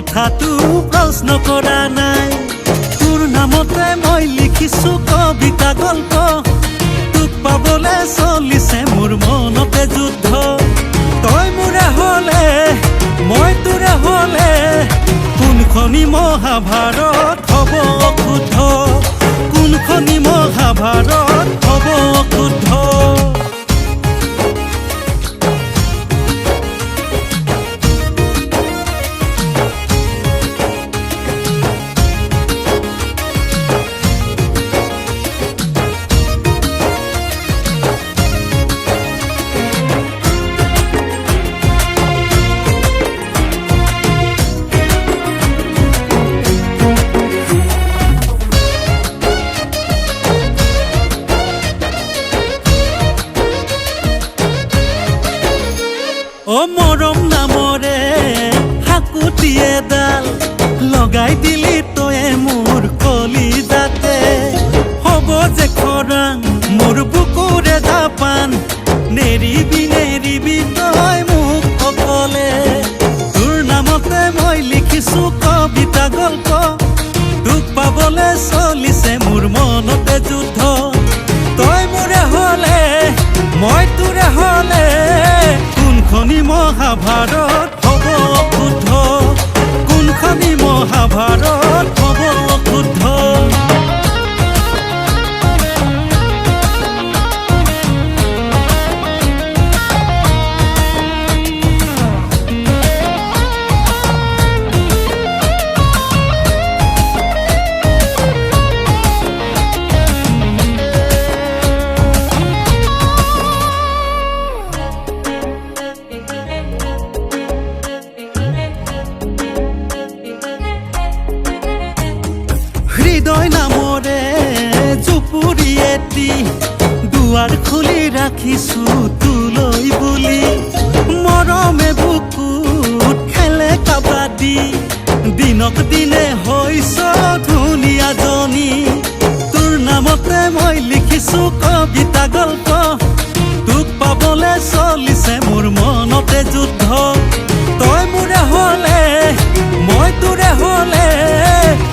কথাটো প্ৰশ্ন কৰা নাই তোৰ নামতে মই লিখিছো কবিতা গল্প তোক পাবলে চলিছে মোৰ মনতে যুদ্ধ তই মোৰে হলে মই তোৰে হলে কোনখনি মহাভাৰত হ'ব অশুদ্ধ কোনখনি মহাভাৰত হ'ব অশুদ্ধ অ' মৰম নামৰে হাকুটি এডাল লগাই দিলি তয়ে মোৰ কলিজাতে হ'ব যে খৰাং মোৰ বুকুৰে জাপান নেৰিবি তই মোক অকলে তোৰ নামতে মই লিখিছো কবিতা গল্প তোক পাবলে চলিছে মোৰ মনতে যুদ্ধ তই মোৰে হলে মই তোৰে হলে কোনখনি মহাভাৰত হ'ব অশুদ্ধ কোনখনি মহাভাৰত হ'ব অশুদ্ধ হৃদয় নামৰে জুপুৰি এটি দুৱাৰ খুলি ৰাখিছো তোলৈ বুলি মৰমে বুকুত খেলে কাবাডী দিনক দিনে হৈছ ধুনীয়াজনী তোৰ নামতে মই লিখিছো কবিতা গল্প তোক পাবলে চলিছে মোৰ মনতে যুদ্ধ তই মোৰে হলে মই তোৰে হলে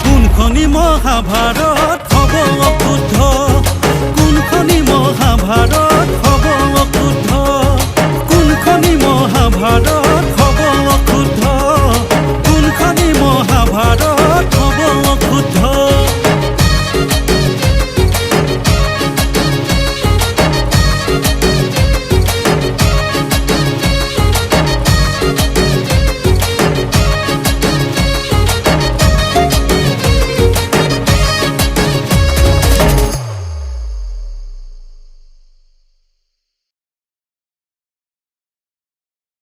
কোনখনি মহাভাৰত হ'ব অশুদ্ধ কোনখনি মহাভাৰত হ'ব অশুদ্ধ কোনখনি মহাভাৰত হ'ব অশুদ্ধ কোনখনি মহাভাৰত